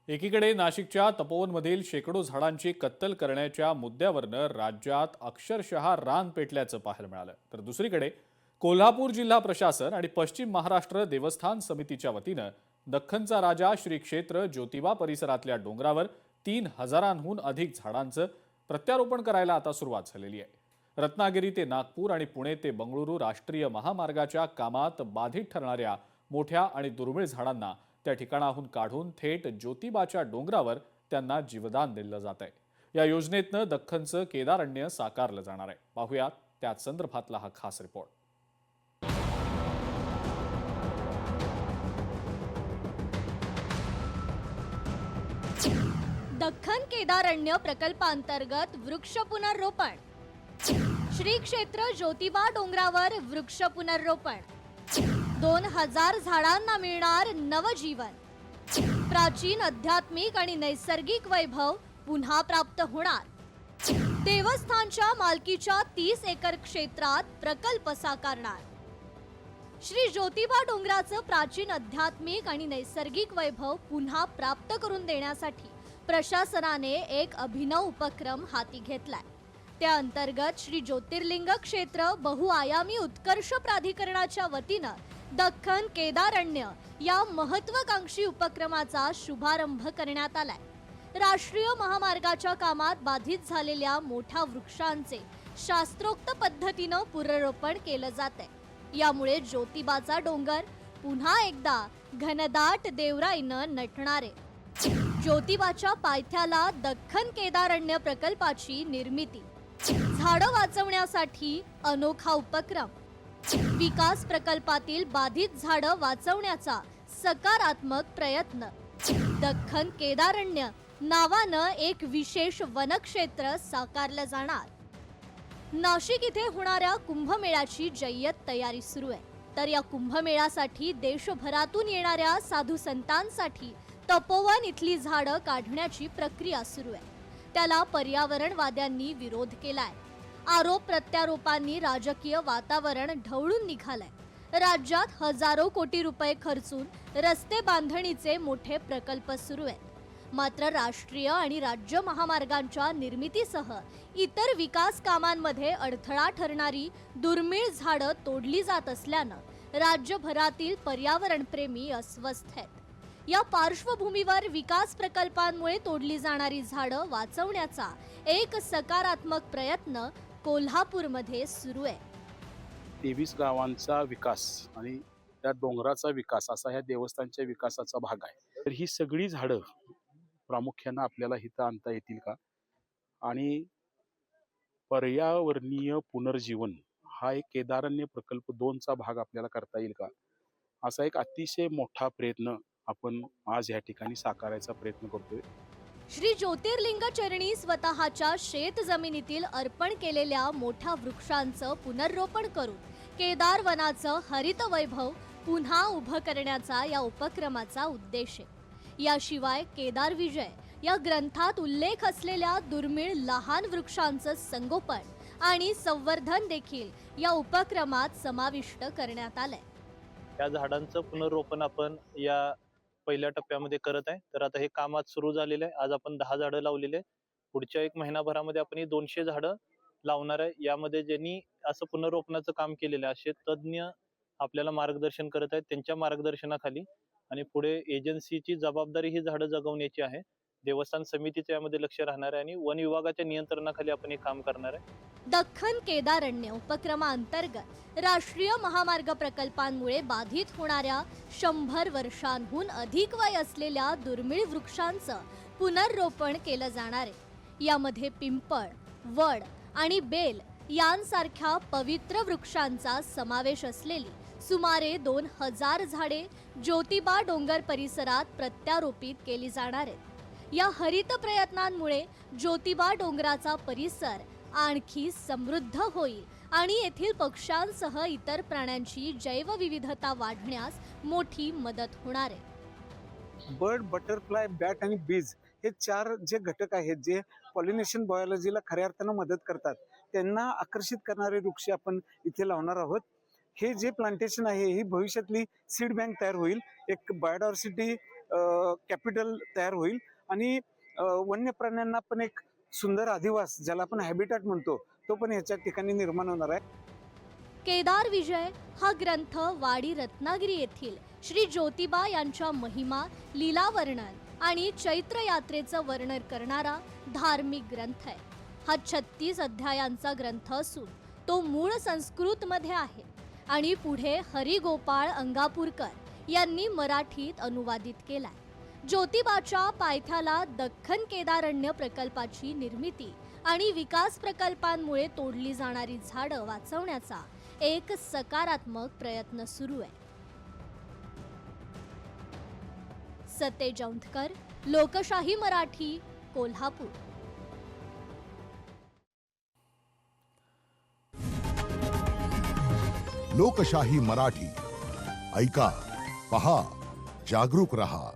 एकीकडे नाशिकच्या तपोवनमधील शेकडो झाडांची कत्तल करण्याच्या मुद्द्यावरनं राज्यात अक्षरशः रान पेटल्याचं पाहायला मिळालं, तर दुसरीकडे कोल्हापूर जिल्हा प्रशासन आणि पश्चिम महाराष्ट्र देवस्थान समितीच्या वतीनं दख्खनचा राजा श्री क्षेत्र ज्योतिबा परिसरातल्या डोंगरावर 3,000हून अधिक झाडांचं प्रत्यारोपण करायला आता सुरुवात झालेली आहे। रत्नागिरी ते नागपूर आणि पुणे ते बंगळुरू राष्ट्रीय महामार्गाच्या कामात बाधित ठरणाऱ्या मोठ्या आणि दुर्मिळ झाडांना त्या ठिकाणाहून काढून थेट ज्योतिबाच्या डोंगरावर त्यांना जीवदान दिलं जात आहे। या योजनेतनं दख्खनचं केदारण्य साकारलं जाणार आहे। पाहुयात त्या संदर्भातला हा खास रिपोर्ट। दख्खन केदारण्य प्रकल्पांतर्गत वृक्ष पुनर्रोपण। श्री क्षेत्र ज्योतिबा डोंगरावर वृक्ष पुनर्रोपण। 2,000 झाडांना मिळणार नवजीवन। प्राचीन आध्यात्मिक आणि नैसर्गिक वैभव पुन्हा प्राप्त होणार। देवस्थानच्या मालकीच्या 30 एकर क्षेत्रात प्रकल्प साकारणार। श्री ज्योतिबा डोंगराचं प्राचीन आध्यात्मिक आणि नैसर्गिक वैभव पुन्हा प्राप्त करून देण्यासाठी प्रशासनाने एक अभिनव उपक्रम हाती घेतलाय। त्या अंतर्गत श्री ज्योतिर्लिंग क्षेत्र बहुआयामी उत्कर्ष प्राधिकरणाच्या वतीनं दख्खन केदारण्य या महत्त्वाकांक्षी उपक्रमाचा शुभारंभ करण्यात आलाय। राष्ट्रीय महामार्गाच्या कामात बाधित झालेल्या मोठ्या वृक्षांचे शास्त्रोक्त पद्धतीनं पुनर्रोपण केलं जातंय। यामुळे ज्योतिबाचा डोंगर पुन्हा एकदा घनदाट देवराईनं नटणार आहे। ज्योतिबाच्या पायथ्याला दख्खन केदारण्य प्रकल्पाची निर्मिती। झाडं वाचवण्यासाठी अनोखा उपक्रम। विकास प्रकल्पातील बाधित झाडं वाचवण्याचा सकारात्मक प्रयत्न। दख्खन केदारण्य नावानं एक विशेष वनक्षेत्र साकारलं जाणार। नाशिक इथे होणाऱ्या कुंभमेळ्याची जय्यत तयारी सुरू आहे, तर या कुंभमेळ्यासाठी देशभरातून येणाऱ्या साधू संतांसाठी तपोवन इथली झाडं काढण्याची प्रक्रिया सुरू आहे। त्याला पर्यावरणवाद्यांनी विरोध केलाय। आरोप प्रत्यारोपांनी राजकीय वातावरण ढवळून निघालंय। राज्यात हजारो कोटी रुपये खर्चून रस्ते बांधणीचे मोठे प्रकल्प सुरू आहेत, मात्र राष्ट्रीय आणि राज्य महामार्गांच्या निर्मितीसह इतर विकास कामांमध्ये अडथळा ठरणारी दुर्मिळ झाडं तोडली जात असल्यानं राज्यभरातील पर्यावरणप्रेमी अस्वस्थ आहेत। या पार्श्वभूमीवर विकास प्रकल्पांमुळे तोडली जाणारी झाडं वाचवण्याचा एक सकारात्मक प्रयत्न कोल्हापूरमध्ये सुरू आहे। 23 गावांचा विकास आणि त्या डोंगराचा विकास असा ह्या देवस्थानच्या विकासाचा भाग आहे। तर ही सगळी झाडं प्रामुख्याने आपल्याला इथं आणता येतील का, आणि पर्यावरणीय पुनर्जीवन हा एक केदारण्य प्रकल्प 2चा भाग आपल्याला करता येईल का, असा एक अतिशय मोठा प्रयत्न आपण आज या ठिकाणी साकारायचा प्रयत्न करतोय। श्री ज्योतिर्लिंग चरणी स्वतःच्या शेत जमिनीतील अर्पण केलेल्या मोठ्या वृक्षांचं पुनर्रोपण करून केदार वनाचं हरित वैभव पुन्हा उभं करण्याचा या उपक्रमाचा उद्देश आहे। याशिवाय केदार विजय या ग्रंथात उल्लेख असलेल्या दुर्मिळ लहान वृक्षांचं संगोपन आणि संवर्धन देखील या उपक्रमात समाविष्ट करण्यात आलंय। या झाडांचं पुनर्रोपण आपण या पहिल्या टप्प्यामध्ये करत आहे। तर आता हे काम आज सुरू झालेलं आहे। आज आपण 10 झाडं लावलेले आहे। पुढच्या 1 महिनाभरामध्ये आपण ही 200 झाडं लावणार आहे। यामध्ये ज्यांनी असं पुनर्रोपणाचं काम केलेलं आहे असे तज्ञ आपल्याला मार्गदर्शन करत आहेत, त्यांच्या मार्गदर्शनाखाली आणि पुढे एजन्सीची जबाबदारी ही झाडं जगवण्याची आहे। देवस्थान समितीचं यामध्ये लक्ष राहणार आहे आणि वन विभागाच्या नियंत्रणाखाली आपण हे काम करणार आहे। दख्खन केदारण्य उपक्रमांतर्गत राष्ट्रीय महामार्ग प्रकल्पांमुळे बाधित होणाऱ्या 100 वर्षांहून अधिक वय असलेल्या दुर्मिळ वृक्षांचं पुनर्रोपण केलं जाणार आहे। यामध्ये पिंपळ, वड आणि बेल यांसारख्या पवित्र वृक्षांचा समावेश असलेली सुमारे 2,000 झाडे ज्योतिबा डोंगर परिसरात प्रत्यारोपित केली जाणार आहेत। या हरित प्रयत्नांमुळे ज्योतिबा डोंगराचा परिसर आणखी समृद्ध होईल आणि येथील पक्ष्यांसह इतर प्राण्यांची जैवविविधता वाढण्यास मोठी मदत होणार आहे। बर्ड, बटरफ्लाय, बॅट आणि बीज हे 4 जे घटक आहेत जे पॉलिनेशन बायोलॉजीला खऱ्या अर्थानं मदत करतात, त्यांना आकर्षित करणारे वृक्ष आपण इथे लावणार आहोत। हे जे प्लांटेशन आहे ही भविष्यातली सीड बँक तयार होईल। एक बायोडायव्हर्सिटी कॅपिटल तयार होईल आणि वन्य प्राण्यांना पण एक सुंदर अधिवास, ज्याला आपण हॅबिटॅट म्हणतो, तो पण याच्या ठिकाणी निर्माण होणार आहे. केदार विजय हा ग्रंथ वाडी रत्नागिरी येथील श्री ज्योतिबा यांच्या महिमा, लीला वर्णन आणि चैत्र यात्रेचं वर्णन करणारा धार्मिक ग्रंथ आहे. हा 36 अध्यायांचा ग्रंथ असून तो मूळ संस्कृत मध्ये आहे आणि पुढे हरिगोपाळ अंगापूरकर यांनी मराठीत अनुवादित केलाय. ज्योतिबाच्या पायथ्याला दख्खन केदारण्य प्रकल्पाची निर्मिती आणि विकास प्रकल्पांमुळे तोडली जाणारी झाडं वाचवण्याचा एक सकारात्मक प्रयत्न सुरू आहे. सतेज औंधकर, लोकशाही मराठी, कोल्हापूर. लोकशाही मराठी ऐका, पहा, जागरूक रहा.